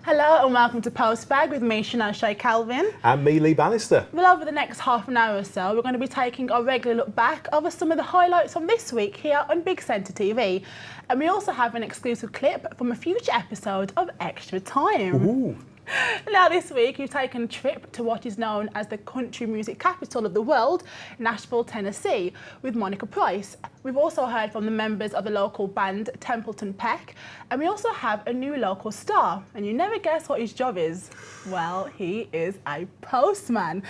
Hello and welcome to Postbag with me, Chanel Shay Calvin. And me, Lee Bannister. Well, over the next half an hour or so, we're going to be taking a regular look back over some of the highlights from this week here on Big Centre TV. And we also have an exclusive clip from a future episode of Extra Time. Ooh. Now this week we've taken a trip to what is known as the country music capital of the world, Nashville, Tennessee, with Monica Price. We've also heard from the members of the local band Templeton Peck, and we also have a new local star, and you never guess what his job is. Well, he is a postman.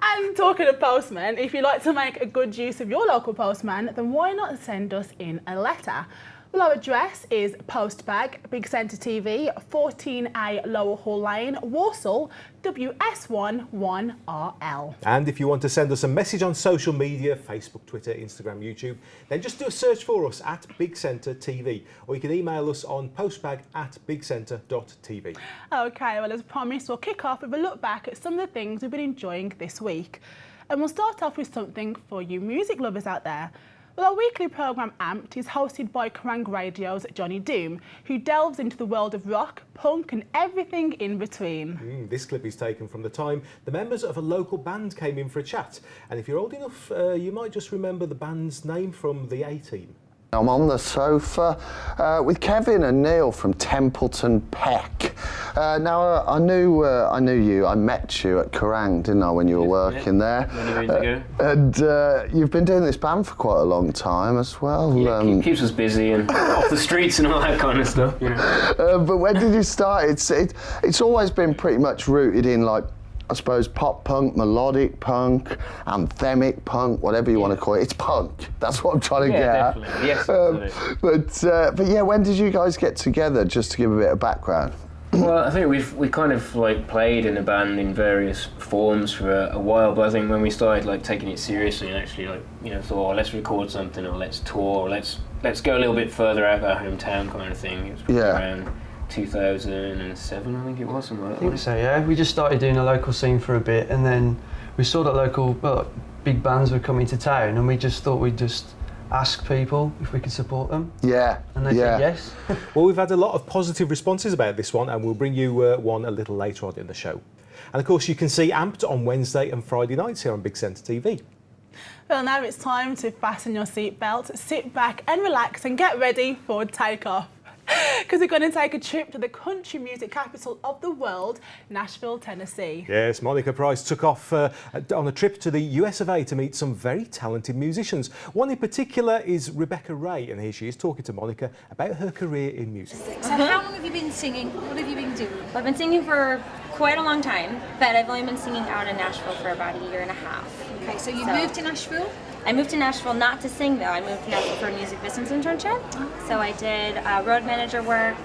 And talking of postmen, if you'd like to make a good use of your local postman, then why not send us in a letter? Well, our address is Postbag, Big Centre TV, 14A Lower Hall Lane, Walsall, WS1 1RL. And if you want to send us a message on social media, Facebook, Twitter, Instagram, YouTube, then just do a search for us at Big Centre TV, or you can email us on postbag@bigcentre.tv. Okay, well, as promised, we'll kick off with a look back at some of the things we've been enjoying this week. And we'll start off with something for you music lovers out there. Well, our weekly programme Amped is hosted by Kerrang Radio's Johnny Doom, who delves into the world of rock, punk and everything in between. This clip is taken from the time the members of a local band came in for a chat. And if you're old enough, you might just remember the band's name from the A-Team. I'm on the sofa with Kevin and Neil from Templeton Peck. Now, I knew you. I met you at Kerrang, didn't I, when you were working there? Many years ago. And you've been doing this band for quite a long time as well. Yeah, keeps us busy and off the streets and all that kind of stuff. You know. But when did you start? It's always been pretty much rooted in, like, I suppose, pop punk, melodic punk, anthemic punk, whatever you want to call it. It's punk. That's what I'm trying to get at. Definitely. Yes, absolutely. But yeah, when did you guys get together? Just to give a bit of background. Well, I think we kind of like played in a band in various forms for a while, but I think when we started like taking it seriously and actually like thought, oh, let's record something or let's tour or let's go a little bit further out of our hometown kind of thing. It was probably around 2007, I think it was, something like that. I think so, yeah. We just started doing a local scene for a bit, and then we saw that big bands were coming to town, and we just thought we'd just ask people if we could support them. Yeah. And they said yes. Well, we've had a lot of positive responses about this one, and we'll bring you one a little later on in the show. And of course, you can see Amped on Wednesday and Friday nights here on Big Centre TV. Well, now it's time to fasten your seatbelt, sit back and relax and get ready for takeoff. Because we're going to take a trip to the country music capital of the world, Nashville, Tennessee. Yes, Monica Price took off on a trip to the US of A to meet some very talented musicians. One in particular is Rebecca Ray, and here she is talking to Monica about her career in music. So how long have you been singing? What have you been doing? Well, I've been singing for quite a long time, but I've only been singing out in Nashville for about a year and a half. Okay, so you moved to Nashville? I moved to Nashville not to sing though. I moved to Nashville for a music business internship. So I did road manager work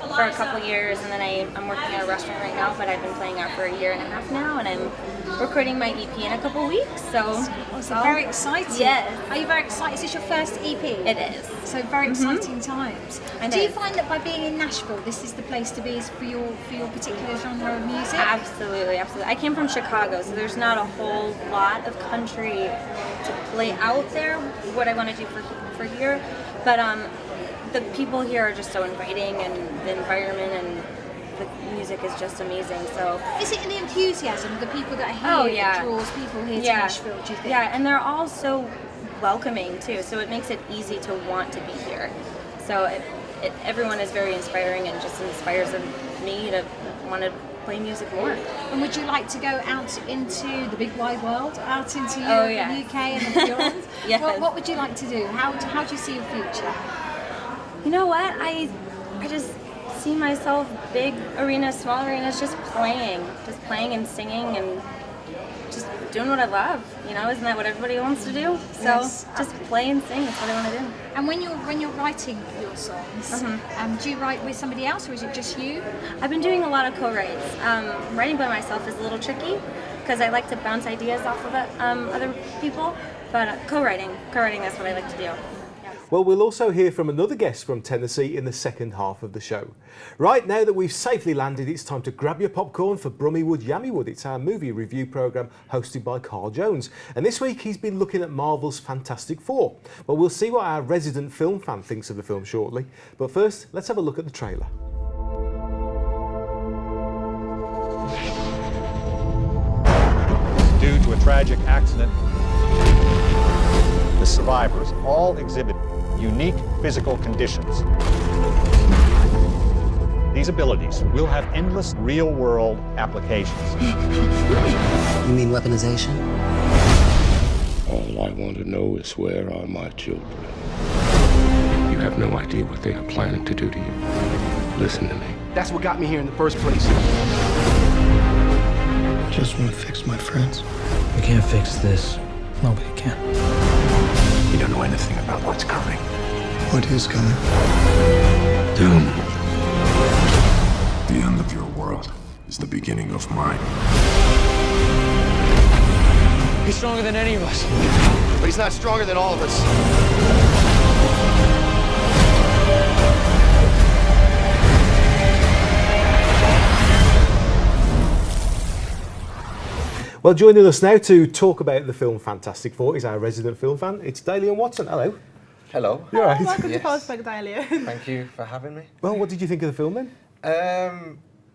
for a couple years, and then I'm working at a restaurant right now, but I've been playing out for a year and a half now, and I'm recording my EP in a couple weeks. So very exciting. Yes. Are you very excited? Is this your first EP? It is. So very exciting times. It Do you is. find that by being in Nashville, this is the place to be for your particular genre of music? Absolutely, absolutely. I came from Chicago, so there's not a whole lot of country to play out there, what I want to do for here. But the people here are just so inviting, and the environment and the music is just amazing. So Is it the enthusiasm of the people that are here that draws people here to Nashville, do you think? Yeah, and they're all so welcoming too, so it makes it easy to want to be here. So everyone is very inspiring and just inspires me to want to play music more. And would you like to go out into the big wide world, out into Oh, Europe, yeah. the UK and beyond? Yes. What would you like to do? How do you see your future? You know what? I just see myself big arenas, small arenas, just playing and singing and just doing what I love. Isn't that what everybody wants to do? So Yes. just play and sing. That's what I want to do. And when you're writing your songs, do you write with somebody else, or is it just you? I've been doing a lot of co-writes. Writing by myself is a little tricky because I like to bounce ideas off of other people. But co-writing, that's what I like to do. Well, we'll also hear from another guest from Tennessee in the second half of the show. Right now that we've safely landed, it's time to grab your popcorn for Brummywood Yammywood. It's our movie review programme hosted by Carl Jones. And this week he's been looking at Marvel's Fantastic Four. Well, we'll see what our resident film fan thinks of the film shortly. But first, let's have a look at the trailer. tragic accident. The survivors all exhibit unique physical conditions. These abilities will have endless real-world applications. You mean weaponization? All I want to know is where are my children? You have no idea what they are planning to do to you. Listen to me. That's what got me here in the first place. Just want to fix my friends. We can't fix this. Nobody can. You don't know anything about what's coming. What is coming? Doom. The end of your world is the beginning of mine. He's stronger than any of us. But he's not stronger than all of us. Well, joining us now to talk about the film Fantastic Four is our resident film fan. It's Dalian Watson. Hello. Hello. You're right. Welcome Yes. to Postbag, Dalian. Thank you for having me. Well, what did you think of the film then?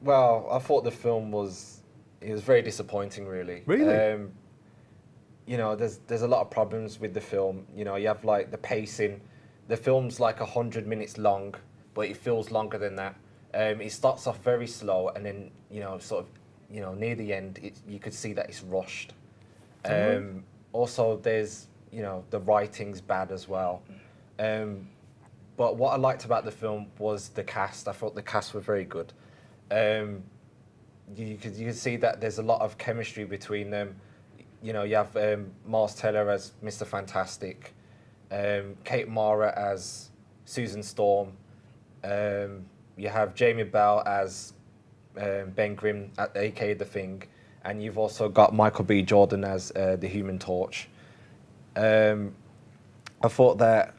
Well, I thought the film was very disappointing, really. Really? You know, there's a lot of problems with the film. You know, you have like the pacing. The film's like 100 minutes long, but it feels longer than that. It starts off very slow, and then near the end, you could see that it's rushed. Also, there's the writing's bad as well. But what I liked about the film was the cast. I thought the cast were very good. You could see that there's a lot of chemistry between them. You know, you have Miles Teller as Mr. Fantastic, Kate Mara as Susan Storm. You have Jamie Bell as Ben Grimm, aka The Thing, and you've also got Michael B. Jordan as the Human Torch. I thought that.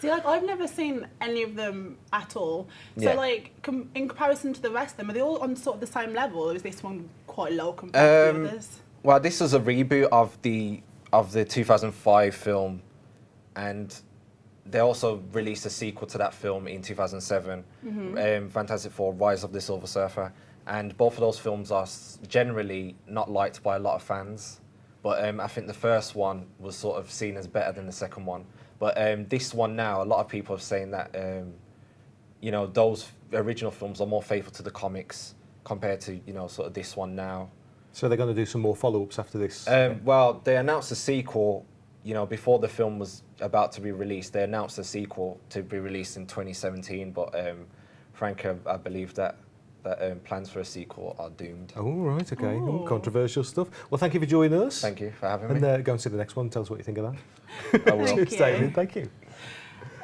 See, like, I've never seen any of them at all. So, Yeah. like, in comparison to the rest of them, are they all on sort of the same level, or is this one quite low compared to the others? Well, this was a reboot of the 2005 film, and they also released a sequel to that film in 2007, Fantastic Four: Rise of the Silver Surfer, and both of those films are generally not liked by a lot of fans. But I think the first one was sort of seen as better than the second one. But this one now, a lot of people are saying that those original films are more faithful to the comics compared to sort of this one now. So they're going to do some more follow-ups after this? Well, they announced a sequel. Before the film was about to be released, they announced a sequel to be released in 2017. But frankly, I believe that plans for a sequel are doomed. Oh, right, okay. Ooh, controversial stuff. Well, thank you for joining us. Thank you for having me. And go and see the next one. Tell us what you think of that. I will. Thank you. Thank you.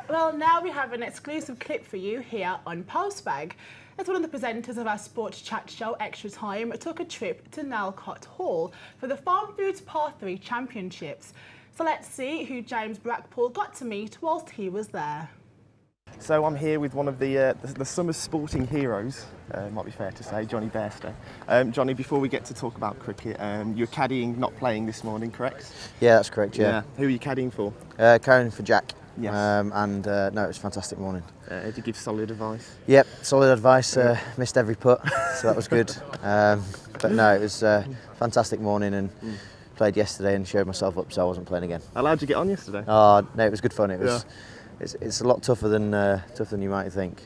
Well, now we have an exclusive clip for you here on Postbag. As one of the presenters of our sports chat show, Extra Time, took a trip to Nalcott Hall for the Farm Foods Par 3 Championships. So let's see who James Brackpool got to meet whilst he was there. So I'm here with one of the summer's sporting heroes, might be fair to say, Johnny Bairstow. Johnny, before we get to talk about cricket, you're caddying, not playing this morning, correct? Yeah, that's correct, yeah. Who are you caddying for? Carrying for Jack. Yes. No, it was a fantastic morning. Did you give solid advice? Yep, solid advice, missed every putt, so that was good. But no, it was a fantastic morning and played yesterday and showed myself up, so I wasn't playing again. How'd you get on yesterday? Oh, no, it was good fun. It was. It's a lot tougher than you might think,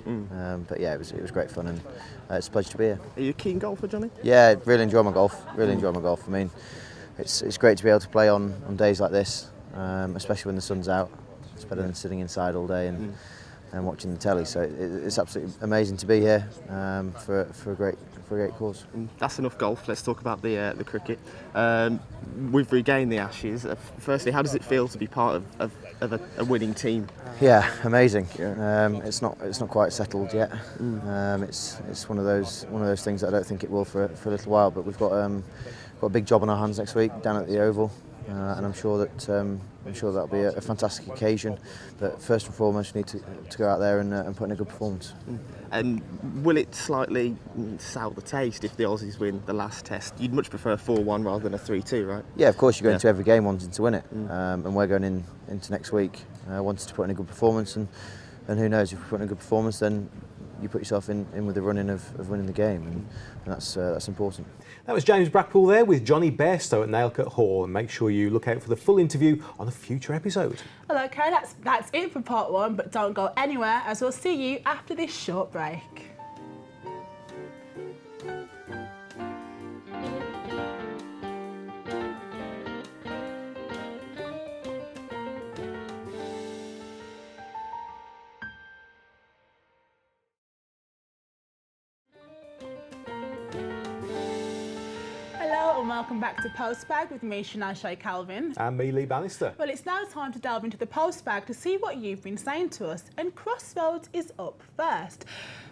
but yeah, it was great fun, and it's a pleasure to be here. Are you a keen golfer, Johnny? Yeah, really enjoy my golf. Really enjoy my golf. I mean, it's great to be able to play on days like this, especially when the sun's out. It's better than sitting inside all day and watching the telly. So it's absolutely amazing to be here for a great cause. That's enough golf. Let's talk about the cricket. We've regained the Ashes. Firstly, how does it feel to be part of a winning team? Yeah, amazing. It's not quite settled yet. It's one of those things that I don't think it will for a little while. But we've got a big job on our hands next week down at the Oval, and I'm sure that'll be a fantastic occasion. But first and foremost, we need to go out there and put in a good performance. And will it slightly sour the taste if the Aussies win the last test? You'd much prefer 4-1 rather than a 3-2, right? Yeah, of course. You go into every game wanting to win it, and we're going into next week wanting to put in a good performance. And who knows, if we put in a good performance, then you put yourself in with the running of winning the game, and that's important. That was James Brackpool there with Johnny Bairstow at Nailcut Hall, and make sure you look out for the full interview on a future episode. Well, okay, that's it for part 1, but don't go anywhere as we'll see you after this short break. Hello and welcome back to Postbag with me, Shanae Calvin. And me, Lee Bannister. Well, it's now time to delve into the Postbag to see what you've been saying to us, and Crossroads is up first.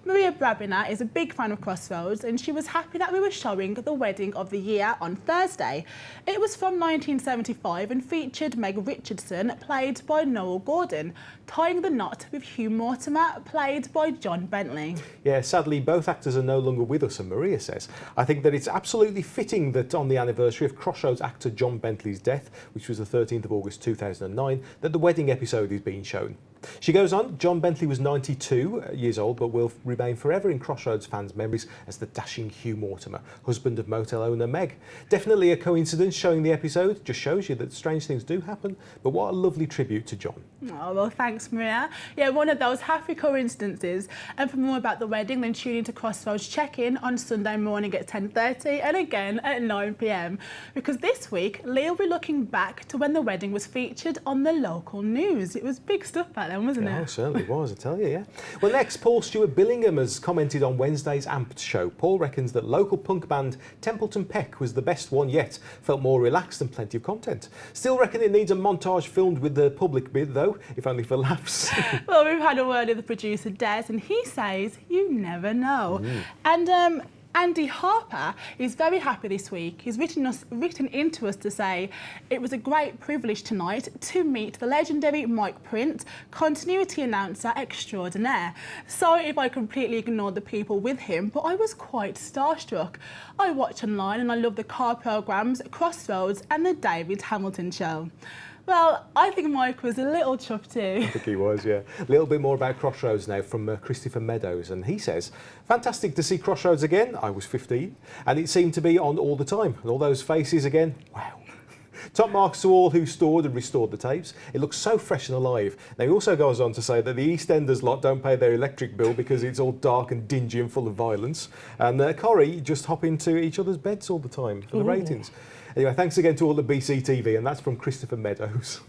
Maria Brabiner is a big fan of Crossroads, and she was happy that we were showing The Wedding of the Year on Thursday. It was from 1975 and featured Meg Richardson, played by Noel Gordon, tying the knot with Hugh Mortimer, played by John Bentley. Yeah, sadly, both actors are no longer with us, and Maria says, I think that it's absolutely fitting that on the anniversary of Crossroads actor John Bentley's death, which was the 13th of August 2009, that the wedding episode is being shown. She goes on, John Bentley was 92 years old, but will remain forever in Crossroads fans' memories as the dashing Hugh Mortimer, husband of motel owner Meg. Definitely a coincidence showing the episode, just shows you that strange things do happen, but what a lovely tribute to John. Oh, well, thanks, Maria. Yeah, one of those happy coincidences. And for more about the wedding, then tune into Crossroads Check-In on Sunday morning at 10:30 and again at 9 p.m. Because this week, Lee will be looking back to when the wedding was featured on the local news. It was big stuff back then, wasn't it? Oh, it certainly was, I tell you, yeah. Well, next, Paul Stewart Billingham has commented on Wednesday's Amped show. Paul reckons that local punk band Templeton Peck was the best one yet. Felt more relaxed and plenty of content. Still reckon it needs a montage filmed with the public bit, though, if only for laughs. Well, we've had a word with the producer, Des, and he says, you never know. And Andy Harper is very happy this week. He's written into us to say, it was a great privilege tonight to meet the legendary Mike Prince, continuity announcer extraordinaire. Sorry if I completely ignored the people with him, but I was quite starstruck. I watch online and I love the car programmes, Crossroads and the David Hamilton Show. Well, I think Mike was a little chuffed too. I think he was, yeah. A little bit more about Crossroads now from Christopher Meadows, and he says, fantastic to see Crossroads again. I was 15, and it seemed to be on all the time. And all those faces again, wow. Top marks to all who stored and restored the tapes. It looks so fresh and alive. Now, he also goes on to say that the EastEnders lot don't pay their electric bill because it's all dark and dingy and full of violence. And Corrie just hop into each other's beds all the time for the ratings. Anyway, thanks again to all the BCTV, and that's from Christopher Meadows.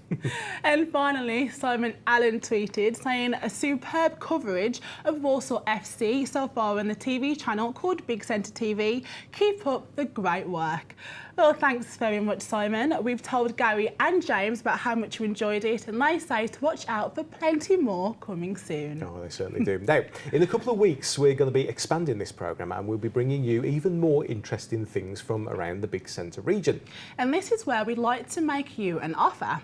And finally, Simon Allen tweeted saying a superb coverage of Walsall FC so far on the TV channel called Big Centre TV. Keep up the great work. Well, thanks very much, Simon. We've told Gary and James about how much we enjoyed it, and they say to watch out for plenty more coming soon. Oh, they certainly do. Now, in a couple of weeks, we're going to be expanding this programme, and we'll be bringing you even more interesting things from around the Big Centre region. And this is where we'd like to make you an offer.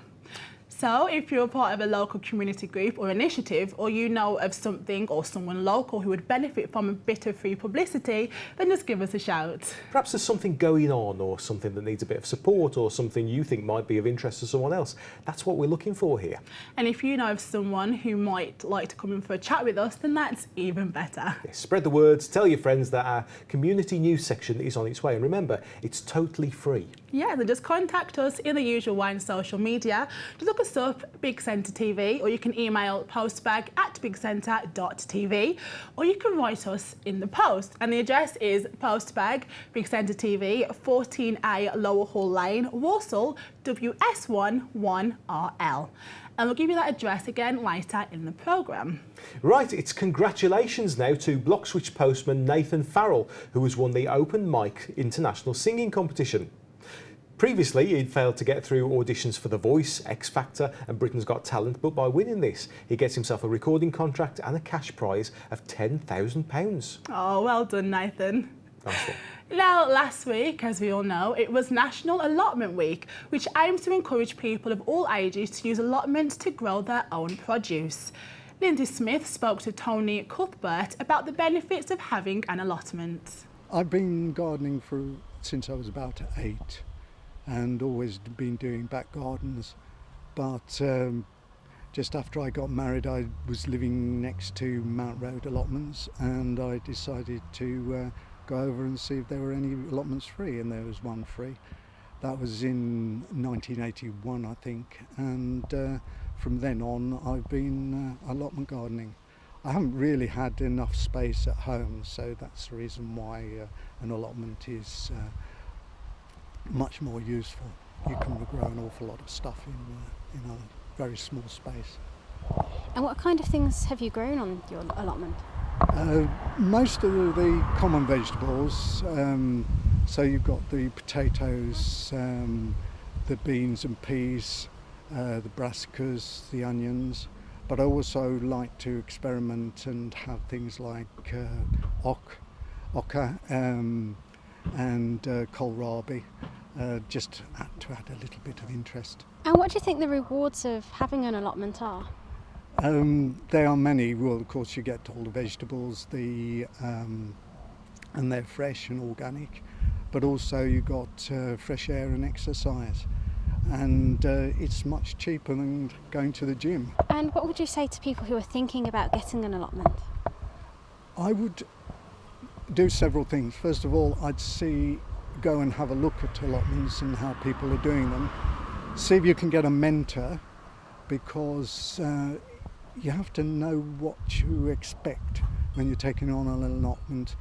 So if you're a part of a local community group or initiative, or you know of something or someone local who would benefit from a bit of free publicity, then just give us a shout. Perhaps there's something going on, or something that needs a bit of support, or something you think might be of interest to someone else. That's what we're looking for here. And if you know of someone who might like to come in for a chat with us, then that's even better. Yes, spread the words, tell your friends that our community news section is on its way, and remember, it's totally free. Yeah, then just contact us in the usual way on social media. Just look us up, Big Centre TV, or you can email postbag@bigcentre.tv, or you can write us in the post. And the address is Postbag, Big Centre TV, 14A Lower Hall Lane, Walsall, WS1 1RL. And we'll give you that address again later in the programme. Right, it's congratulations now to Block Switch postman Nathan Farrell, who has won the Open Mic International Singing Competition. Previously, he'd failed to get through auditions for The Voice, X Factor and Britain's Got Talent, but by winning this, he gets himself a recording contract and a cash prize of £10,000. Oh, well done, Nathan. Nice one. Now, last week, as we all know, it was National Allotment Week, which aims to encourage people of all ages to use allotments to grow their own produce. Lindsay Smith spoke to Tony Cuthbert about the benefits of having an allotment. I've been gardening since I was about 8. And always been doing back gardens, but just after I got married, I was living next to Mount Road allotments, and I decided to go over and see if there were any allotments free, and there was one free. That was in 1981, I think, and from then on I've been allotment gardening. I haven't really had enough space at home, so that's the reason why an allotment is much more useful. You can grow an awful lot of stuff in a very small space. And what kind of things have you grown on your allotment? Most of the common vegetables, so you've got the potatoes, the beans and peas, the brassicas, the onions, but I also like to experiment and have things like oca and kohlrabi, just to add a little bit of interest. And what do you think the rewards of having an allotment are? There are many. Well, of course, you get all the vegetables, and they're fresh and organic, but also you got fresh air and exercise, and it's much cheaper than going to the gym. And what would you say to people who are thinking about getting an allotment? I would do several things. First of all, I'd go and have a look at allotments and how people are doing them. See if you can get a mentor, because you have to know what you expect when you're taking on an allotment.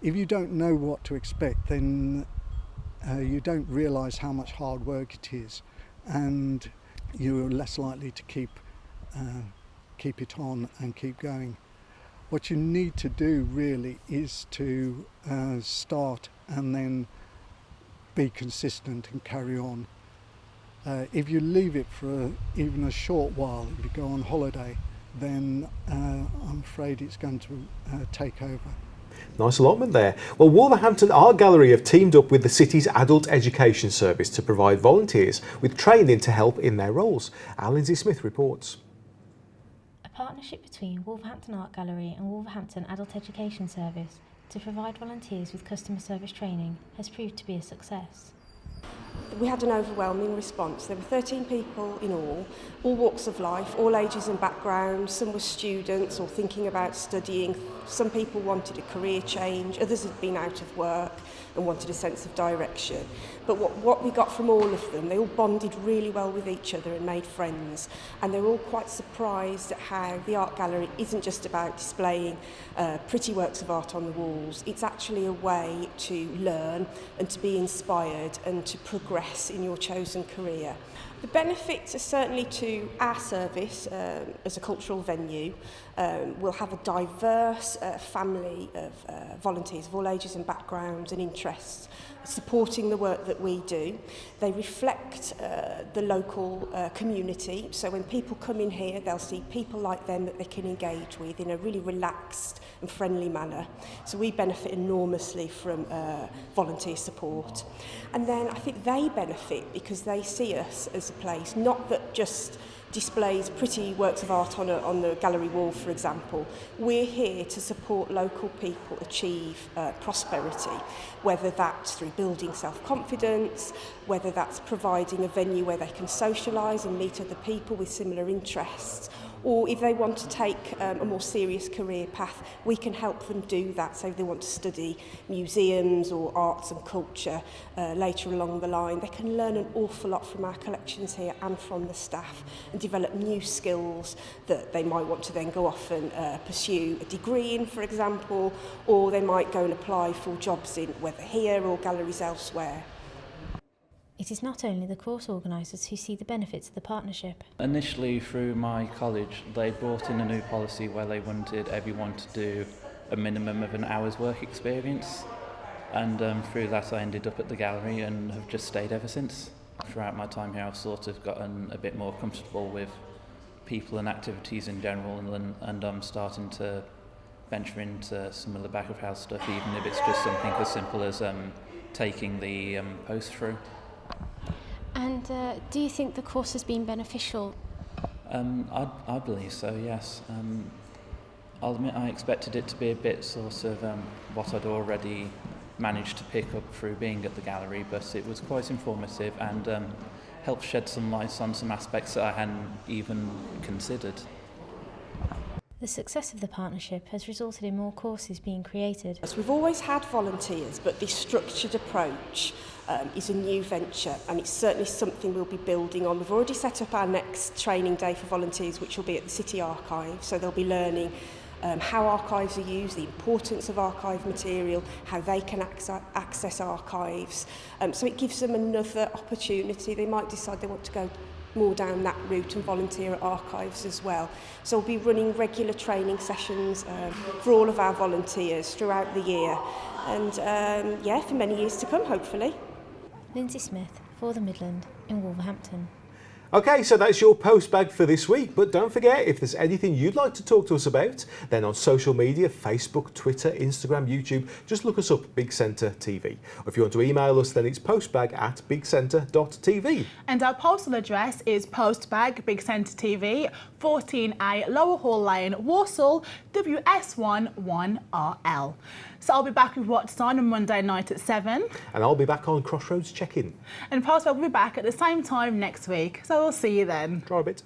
If you don't know what to expect, then you don't realise how much hard work it is, and you're less likely to keep it on and keep going. What you need to do really is to start and then be consistent and carry on. If you leave it for even a short while, if you go on holiday, then I'm afraid it's going to take over. Nice allotment there. Well, Wolverhampton Art Gallery have teamed up with the city's Adult Education Service to provide volunteers with training to help in their roles. Lindsay Smith reports. A partnership between Wolverhampton Art Gallery and Wolverhampton Adult Education Service to provide volunteers with customer service training has proved to be a success. We had an overwhelming response. There were 13 people in all walks of life, all ages and backgrounds. Some were students or thinking about studying. Some people wanted a career change. Others had been out of work and wanted a sense of direction. But what we got from all of them, they all bonded really well with each other and made friends. And they were all quite surprised at how the art gallery isn't just about displaying pretty works of art on the walls. It's actually a way to learn and to be inspired and to progress in your chosen career. The benefits are certainly to our service as a cultural venue. We'll have a diverse family of volunteers of all ages and backgrounds and interests supporting the work that we do. They reflect the local community, so when people come in here they'll see people like them that they can engage with in a really relaxed and friendly manner. So we benefit enormously from volunteer support. And then I think they benefit because they see us as a place not that just displays pretty works of art on the gallery wall, for example. We're here to support local people achieve prosperity, whether that's through building self-confidence, whether that's providing a venue where they can socialise and meet other people with similar interests, or if they want to take a more serious career path, we can help them do that. So if they want to study museums or arts and culture later along the line, they can learn an awful lot from our collections here and from the staff and develop new skills that they might want to then go off and pursue a degree in, for example, or they might go and apply for jobs in whether here or galleries elsewhere. It is not only the course organisers who see the benefits of the partnership. Initially, through my college, they brought in a new policy where they wanted everyone to do a minimum of an hour's work experience, and through that I ended up at the gallery and have just stayed ever since. Throughout my time here I've sort of gotten a bit more comfortable with people and activities in general, and I'm starting to venture into some of the back of house stuff, even if it's just something as simple as taking the post through. And do you think the course has been beneficial? I believe so, yes. I'll admit I expected it to be a bit sort of what I'd already managed to pick up through being at the gallery, but it was quite informative, and help shed some light on some aspects that I hadn't even considered. The success of the partnership has resulted in more courses being created. As we've always had volunteers, but this structured approach is a new venture, and it's certainly something we'll be building on. We've already set up our next training day for volunteers, which will be at the City Archive, so they'll be learning how archives are used, the importance of archive material, how they can access archives. So it gives them another opportunity. They might decide they want to go more down that route and volunteer at archives as well. So we'll be running regular training sessions for all of our volunteers throughout the year, and yeah, for many years to come, hopefully. Lindsay Smith for the Midland in Wolverhampton. Okay, so that's your postbag for this week, but don't forget, if there's anything you'd like to talk to us about, then on social media, Facebook, Twitter, Instagram, YouTube, just look us up, Big Centre TV. Or if you want to email us, then it's postbag@bigcentre.tv. And our postal address is Postbag, Big Centre TV, 14A Lower Hall Lane, Walsall, WS1 1RL. So I'll be back with What's On Monday night at 7. And I'll be back on Crossroads Check-In. And Postbag will be back at the same time next week, so we'll see you then. Try a bit.